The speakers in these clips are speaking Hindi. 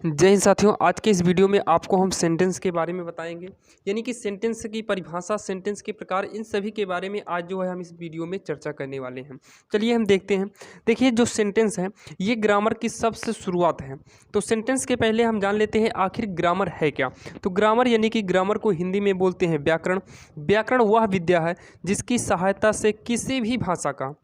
जय हिंद साथियों, आज के इस वीडियो में आपको हम सेंटेंस के बारे में बताएंगे। यानी कि सेंटेंस की परिभाषा, सेंटेंस के प्रकार, इन सभी के बारे में आज जो है हम इस वीडियो में चर्चा करने वाले हैं। चलिए हम देखते हैं। देखिए, जो सेंटेंस है ये ग्रामर की सबसे शुरुआत है। तो सेंटेंस के पहले हम जान लेते हैं आखिर ग्रामर है क्या। तो ग्रामर यानी कि ग्रामर को हिंदी में बोलते हैं व्याकरण। व्याकरण वह विद्या है जिसकी सहायता से किसी भी भाषा का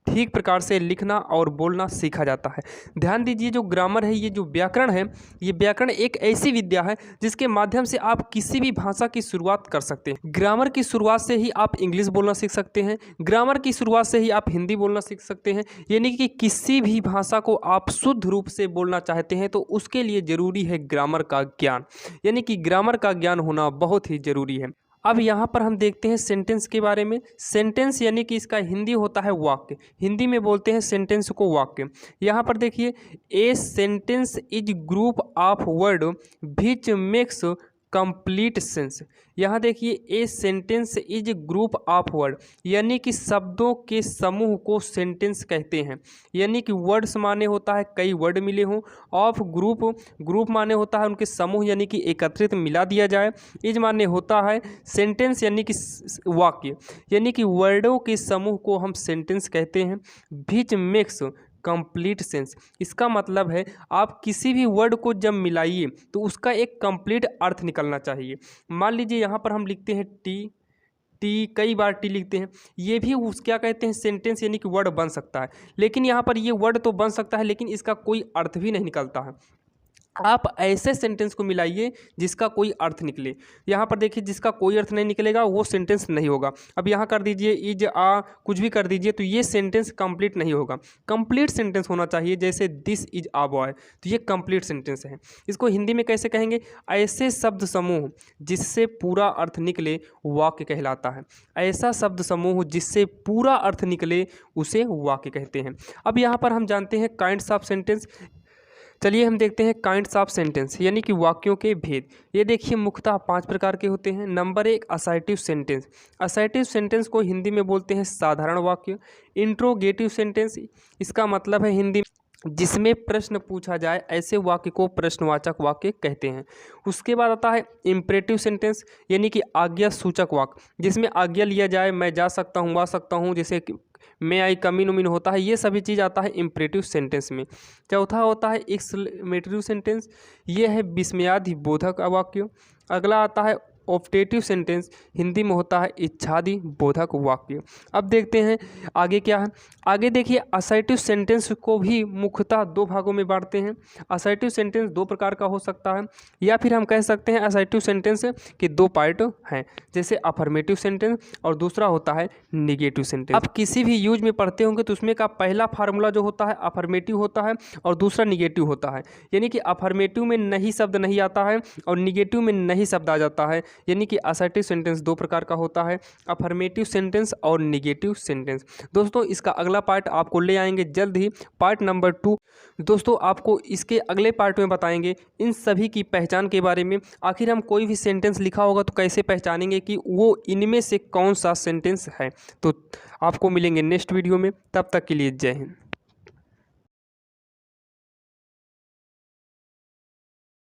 ठीक प्रकार से लिखना और बोलना सीखा जाता है। ध्यान दीजिए, जो ग्रामर है, ये जो व्याकरण है, ये व्याकरण एक ऐसी विद्या है जिसके माध्यम से आप किसी भी भाषा की शुरुआत कर सकते हैं। ग्रामर की शुरुआत से ही आप इंग्लिश बोलना सीख सकते हैं, ग्रामर की शुरुआत से ही आप हिंदी बोलना सीख सकते हैं। यानी कि किसी भी भाषा को आप शुद्ध रूप से बोलना चाहते हैं तो उसके लिए ज़रूरी है ग्रामर का ज्ञान। यानी कि ग्रामर का ज्ञान होना बहुत ही ज़रूरी है। अब यहाँ पर हम देखते हैं सेंटेंस के बारे में। सेंटेंस यानी कि इसका हिंदी होता है वाक्य। हिंदी में बोलते हैं सेंटेंस को वाक्य। यहाँ पर देखिए, a sentence is group of word which makes complete sense. यहाँ देखिए, a sentence is group of word, यानी कि शब्दों के समूह को सेंटेंस कहते हैं। यानी कि वर्ड्स माने होता है कई वर्ड मिले हों, ऑफ ग्रुप, ग्रुप माने होता है उनके समूह यानी कि एकत्रित मिला दिया जाए। इज माने होता है सेंटेंस यानी कि वाक्य, यानी कि वर्डों के समूह को हम सेंटेंस कहते हैं। विच मेक्स कंप्लीट सेंस, इसका मतलब है आप किसी भी वर्ड को जब मिलाइए तो उसका एक कंप्लीट अर्थ निकलना चाहिए। मान लीजिए यहाँ पर हम लिखते हैं टी, टी कई बार टी लिखते हैं, ये भी उस क्या कहते हैं सेंटेंस यानी कि वर्ड बन सकता है। लेकिन यहाँ पर ये वर्ड तो बन सकता है लेकिन इसका कोई अर्थ भी नहीं निकलता है। आप ऐसे सेंटेंस को मिलाइए जिसका कोई अर्थ निकले। यहाँ पर देखिए, जिसका कोई अर्थ नहीं निकलेगा वो सेंटेंस नहीं होगा। अब यहाँ कर दीजिए इज आ, कुछ भी कर दीजिए तो ये सेंटेंस कंप्लीट नहीं होगा। कंप्लीट सेंटेंस होना चाहिए, जैसे दिस इज आ बॉय, तो ये कंप्लीट सेंटेंस है। इसको हिंदी में कैसे कहेंगे? ऐसे शब्द समूह जिससे पूरा अर्थ निकले वाक्य कहलाता है। ऐसा शब्द समूह जिससे पूरा अर्थ निकले उसे वाक्य कहते हैं। अब यहाँ पर हम जानते हैं काइंड्स ऑफ सेंटेंस। चलिए हम देखते हैं काइंड्स ऑफ सेंटेंस यानी कि वाक्यों के भेद। ये देखिए, मुख्यतः 5 प्रकार के होते हैं। Number 1, assertive sentence. Assertive sentence को हिंदी में बोलते हैं साधारण वाक्य। इंट्रोगेटिव सेंटेंस, इसका मतलब है हिंदी जिसमें प्रश्न पूछा जाए, ऐसे वाक्य को प्रश्नवाचक वाक्य कहते हैं। उसके बाद आता है इम्परेटिव सेंटेंस यानी कि आज्ञा सूचक वाक्य, जिसमें आज्ञा लिया जाए, मैं जा सकता हूँ, आ सकता हूँ, जैसे कि मैं आई कमीन उमीन होता है, ये सभी चीज़ आता है इम्परेटिव सेंटेंस में। चौथा होता है एक्सक्लेमेटरी सेंटेंस, ये है विस्मयादि बोधक वाक्य। अगला आता है ऑप्टेटिव सेंटेंस, हिंदी में होता है इच्छादि बोधक वाक्य। अब देखते हैं आगे क्या है। आगे देखिए, असर्टिव सेंटेंस को भी मुख्यतः 2 भागों में बांटते हैं। असर्टिव सेंटेंस 2 प्रकार का हो सकता है, या फिर हम कह सकते हैं असर्टिव सेंटेंस के 2 पार्ट हैं, जैसे अफर्मेटिव सेंटेंस और दूसरा होता है निगेटिव सेंटेंस। आप किसी भी यूज में पढ़ते होंगे तो उसमें का पहला फार्मूला जो होता है अफर्मेटिव होता है और दूसरा निगेटिव होता है। यानी कि अफर्मेटिव में नहीं शब्द नहीं आता है और निगेटिव में नहीं शब्द आ जाता है। यानी कि असर्टिव सेंटेंस 2 प्रकार का होता है, अफर्मेटिव सेंटेंस और निगेटिव सेंटेंस। दोस्तों, इसका अगला पार्ट आपको ले आएंगे जल्द ही, पार्ट नंबर 2। दोस्तों, आपको इसके अगले पार्ट में बताएंगे इन सभी की पहचान के बारे में। आखिर हम कोई भी सेंटेंस लिखा होगा तो कैसे पहचानेंगे कि वो इनमें से कौन सा सेंटेंस है। तो आपको मिलेंगे नेक्स्ट वीडियो में, तब तक के लिए जय हिंद।